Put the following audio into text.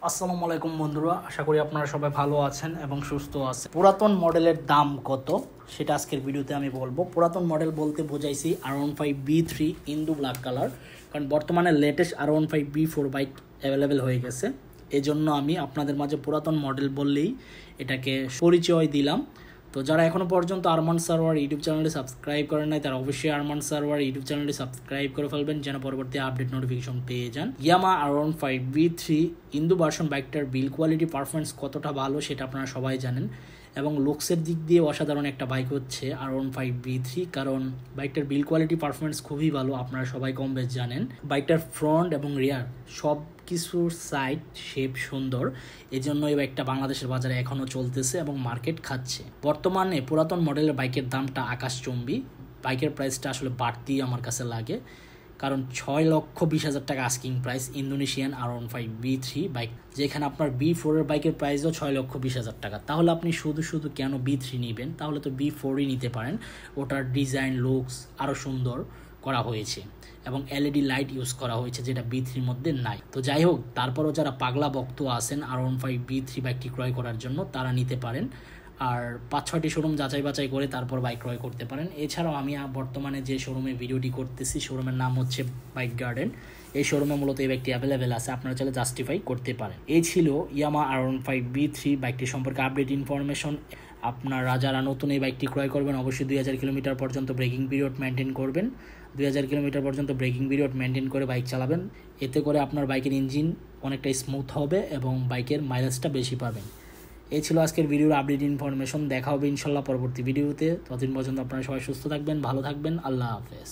আসসালামু আলাইকুম বন্ধুরা, আশা করি আপনারা সবাই ভালো আছেন এবং সুস্থ আছেন। পুরাতন মডেলের দাম কত সেটা আজকের ভিডিওতে আমি বলবো। পুরাতন মডেল বলতে বোঝাইছি R15B3 ইন্দু ব্ল্যাক কালার, কারণ বর্তমানে লেটেস্ট R15B4 বাইক অ্যাভেলেবেল হয়ে গেছে। এজন্য আমি আপনাদের মাঝে পুরাতন মডেল বললেই এটাকে পরিচয় দিলাম। তো যারা এখনও পর্যন্ত আরমান সার্ভার ইউটিউব চ্যানেলটি সাবস্ক্রাইব করেন নাই, তারা অবশ্যই আরমান সার্ভার ইউটিউব চ্যানেলটি সাবস্ক্রাইব করে ফেলবেন যেন পরবর্তী আপডেট নোটিফিকেশন পেয়ে যান। ইয়ামা R15B3 ইন্দু ভার্সন বাইকটার বিল্ড কোয়ালিটি পারফরমেন্স কতটা ভালো সেটা আপনারা সবাই জানেন, এবং লুকসের দিক দিয়ে অসাধারণ একটা বাইক হচ্ছে R15B3, কারণ বাইকটার বিল্ড কোয়ালিটি পারফরমেন্স খুবই ভালো, আপনারা সবাই কম বেশ জানেন। বাইকটার ফ্রন্ট এবং রিয়ার সব কিছুর সাইড শেপ সুন্দর, এজন্য এই বাইকটা বাংলাদেশের বাজারে এখনও চলতেছে এবং মার্কেট খাচ্ছে। বর্তমানে পুরাতন মডেলের বাইকের দামটা আকাশচুম্বী, বাইকের প্রাইসটা আসলে বাড়তি আমার কাছে লাগে, কারণ 6,20,000 টাকা asking price Indonesian R15B3 bike, যেখানে আপনার B4 বাইকের প্রাইসও 6,20,000 টাকা। তাহলে আপনি শুধু কেন B3 নেবেন? তাহলে তো B4ই নিতে পারেন, ওটার ডিজাইন লুকস আরও সুন্দর করা হয়েছে এবং LED লাইট ইউজ করা হয়েছে, যেটা B3-র মধ্যে নাই। তো যাই হোক, তারপরও যারা পাগলা ভক্ত আছেন R15B3 বাইকটি ক্রয় করার জন্য, তারা নিতে পারেন। আর 5-6টি শোরুম যাচাই বাছাই করে তারপর বাইক ক্রয় করতে পারেন। এছাড়াও আমি বর্তমানে যে শোরুমে ভিডিওটি করতেছি, শোরুমের নাম হচ্ছে বাইক গার্ডেন। এই শোরুমে মূলত এই বাইকটি অ্যাভেলেবেল আছে, আপনারা চাইলে জাস্টিফাই করতে পারেন। এই ছিল ইয়ামা R15B3 বাইকটি সম্পর্কে আপডেট ইনফরমেশন। আপনারা যারা নতুন এই বাইকটি ক্রয় করবেন, অবশ্যই 2000 কিলোমিটার পর্যন্ত ব্রেকিং পিরিয়ড মেনটেন করবেন। 2000 কিলোমিটার পর্যন্ত ব্রেকিং পিরিয়ড মেনটেন করে বাইক চালাবেন, এতে করে আপনার বাইকের ইঞ্জিন অনেকটা স্মুথ হবে এবং বাইকের মাইলেজটা বেশি পাবেন। এই ছিল আজকের ভিডিওর আপডেট ইনফরমেশন। দেখা হবে ইনশাল্লাহ পরবর্তী ভিডিওতে। ততদিন পর্যন্ত আপনারা সবাই সুস্থ থাকবেন, ভালো থাকবেন। আল্লাহ হাফেজ।